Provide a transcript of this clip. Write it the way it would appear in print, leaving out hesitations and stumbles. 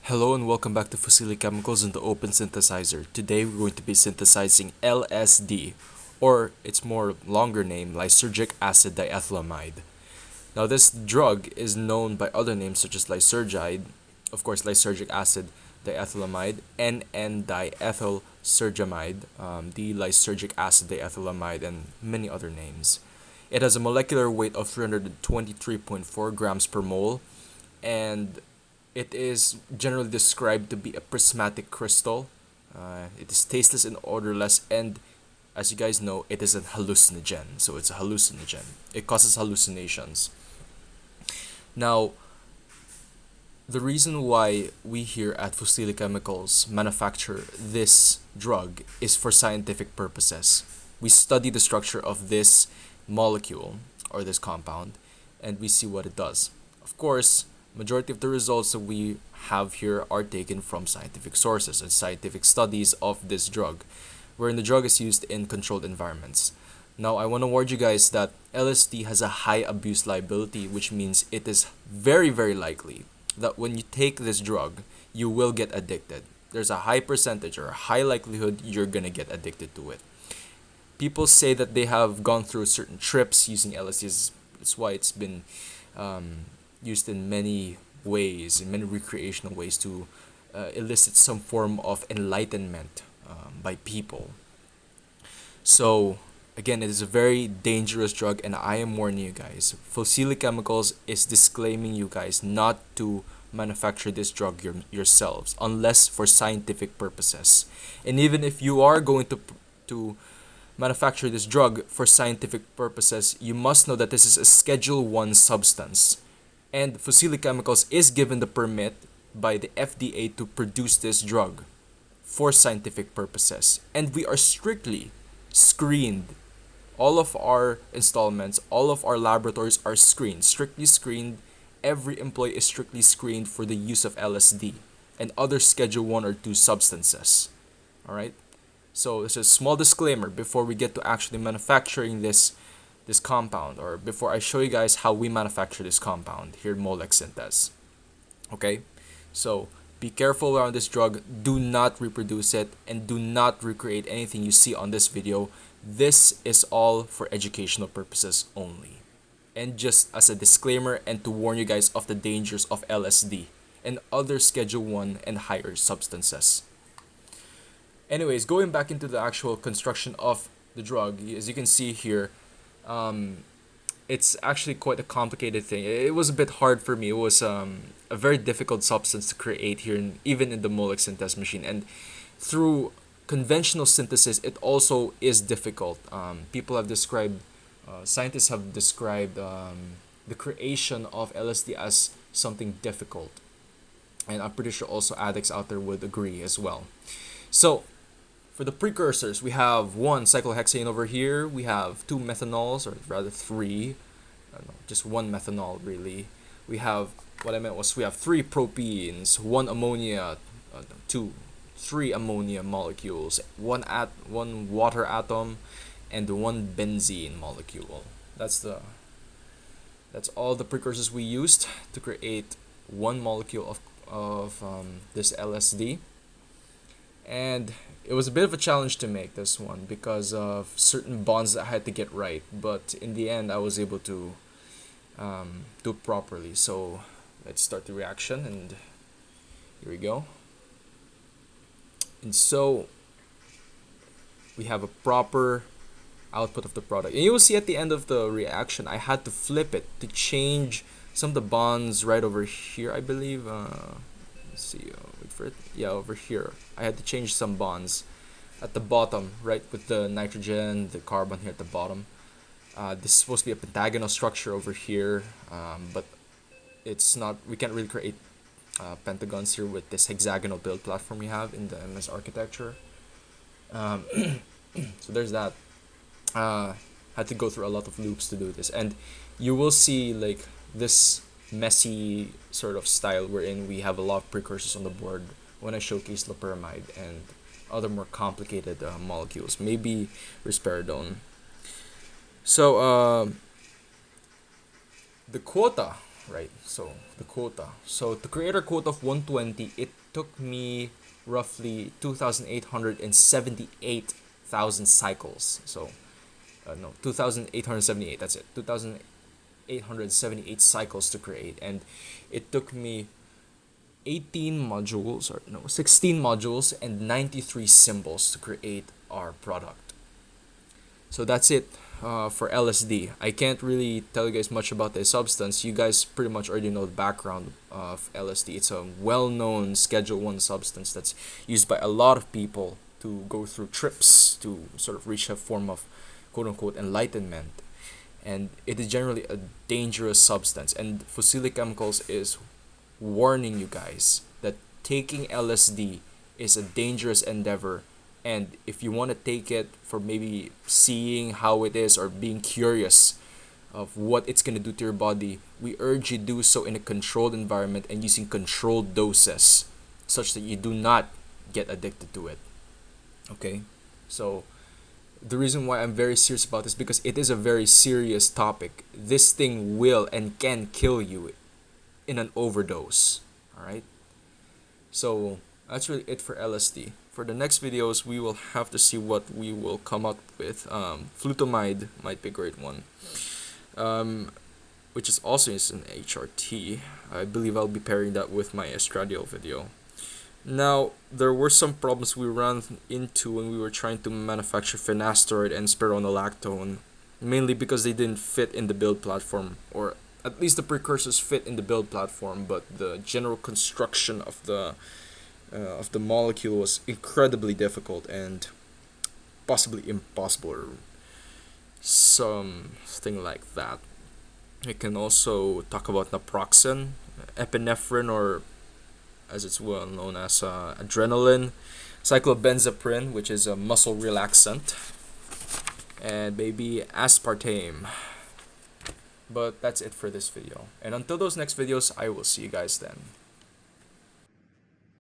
Hello and welcome back to Fusili Chemicals and the Open Synthesizer. Today we're going to be synthesizing LSD, or its more longer name, Lysergic Acid Diethylamide. Now this drug is known by other names such as Lysergide, of course Lysergic Acid Diethylamide, N,N-diethylsergamide, the Lysergic Acid Diethylamide, and many other names. It has a molecular weight of 323.4 grams per mole, and it is generally described to be a prismatic crystal. It is tasteless and odorless, and as you guys know, it is a hallucinogen. So it's a hallucinogen. It causes hallucinations. Now, the reason why we here at Fusili Chemicals manufacture this drug is for scientific purposes. We study the structure of this molecule or this compound, and we see what it does. Of course, majority of the results that we have here are taken from scientific sources and scientific studies of this drug, wherein the drug is used in controlled environments. Now, I want to warn you guys that LSD has a high abuse liability, which means it is very, very likely that when you take this drug, you will get addicted. There's a high percentage or a high likelihood you're going to get addicted to it. People say that they have gone through certain trips using LSD. That's why it's been used in many ways, in many recreational ways, to elicit some form of enlightenment by people. So, again, it is a very dangerous drug, and I am warning you guys. Fusili Chemicals is disclaiming you guys not to manufacture this drug yourselves unless for scientific purposes. And even if you are going to manufacture this drug for scientific purposes, you must know that this is a Schedule 1 substance. And Fusili Chemicals is given the permit by the FDA to produce this drug for scientific purposes. And we are strictly screened. All of our installments, all of our laboratories are screened, strictly screened. Every employee is strictly screened for the use of LSD and other Schedule 1 or 2 substances. Alright? So this is a small disclaimer before we get to actually manufacturing this compound, or before I show you guys how we manufacture this compound here at Molek-Syntez. Okay? So be careful around this drug. Do not reproduce it, and do not recreate anything you see on this video. This is all for educational purposes only. And just as a disclaimer and to warn you guys of the dangers of LSD and other Schedule 1 and higher substances. Anyways, going back into the actual construction of the drug, as you can see here, it's actually quite a complicated thing. It was a bit hard for me. It was a very difficult substance to create here, even in the Molek-Syntez machine. And through conventional synthesis, it also is difficult. People have described, scientists have described the creation of LSD as something difficult. And I'm pretty sure also addicts out there would agree as well. So, for the precursors, we have one cyclohexane over here. We have two methanols, or rather three. Just one methanol, really. We have, what I meant was we have three propenes, one ammonia, three ammonia molecules, one water atom, and one benzene molecule. That's all the precursors we used to create one molecule of this LSD. And it was a bit of a challenge to make this one because of certain bonds that I had to get right. But in the end, I was able to do it properly. So let's start the reaction, and here we go. And so we have a proper output of the product. And you will see at the end of the reaction, I had to flip it to change some of the bonds right over here, I believe. Let's see, wait for it. Yeah, over here. I had to change some bonds at the bottom, right, with the nitrogen, the carbon here at the bottom. This is supposed to be a pentagonal structure over here, but it's not. We can't really create pentagons here with this hexagonal build platform we have in the MS architecture. So there's that. Had to go through a lot of loops to do this, and you will see like this messy sort of style wherein we have a lot of precursors on the board when I showcase loperamide and other more complicated molecules, maybe risperidone. So the quota right? So the quota. So to create our quota of 120, it took me roughly 2,878,000 cycles. So no, 2,878. That's it. 2,878 cycles to create, and it took me 18 modules, or no, 16 modules and 93 symbols to create our product. So that's it for LSD. I can't really tell you guys much about this substance. You guys pretty much already know the background of LSD. It's a well-known Schedule 1 substance that's used by a lot of people to go through trips to sort of reach a form of quote-unquote enlightenment. And it is generally a dangerous substance. And Fusili Chemicals is warning you guys that taking LSD is a dangerous endeavor, and if you want to take it for maybe seeing how it is or being curious of what it's going to do to your body, we urge you do so in a controlled environment and using controlled doses such that you do not get addicted to it. Okay? So the reason why I'm very serious about this, because it is a very serious topic. This thing will and can kill you in an overdose. Alright? So that's really it for LSD. For the next videos, we will have to see what we will come up with. Flutamide might be a great one, which is also is an HRT. I believe I'll be pairing that with my estradiol video. Now, there were some problems we ran into when we were trying to manufacture finasteride and spironolactone, mainly because they didn't fit in the build platform, or at least the precursors fit in the build platform, but the general construction of the molecule was incredibly difficult and possibly impossible, or something like that. We can also talk about naproxen, epinephrine, or as it's well known as adrenaline, cyclobenzaprine, which is a muscle relaxant, and maybe aspartame. But that's it for this video. And until those next videos, I will see you guys then.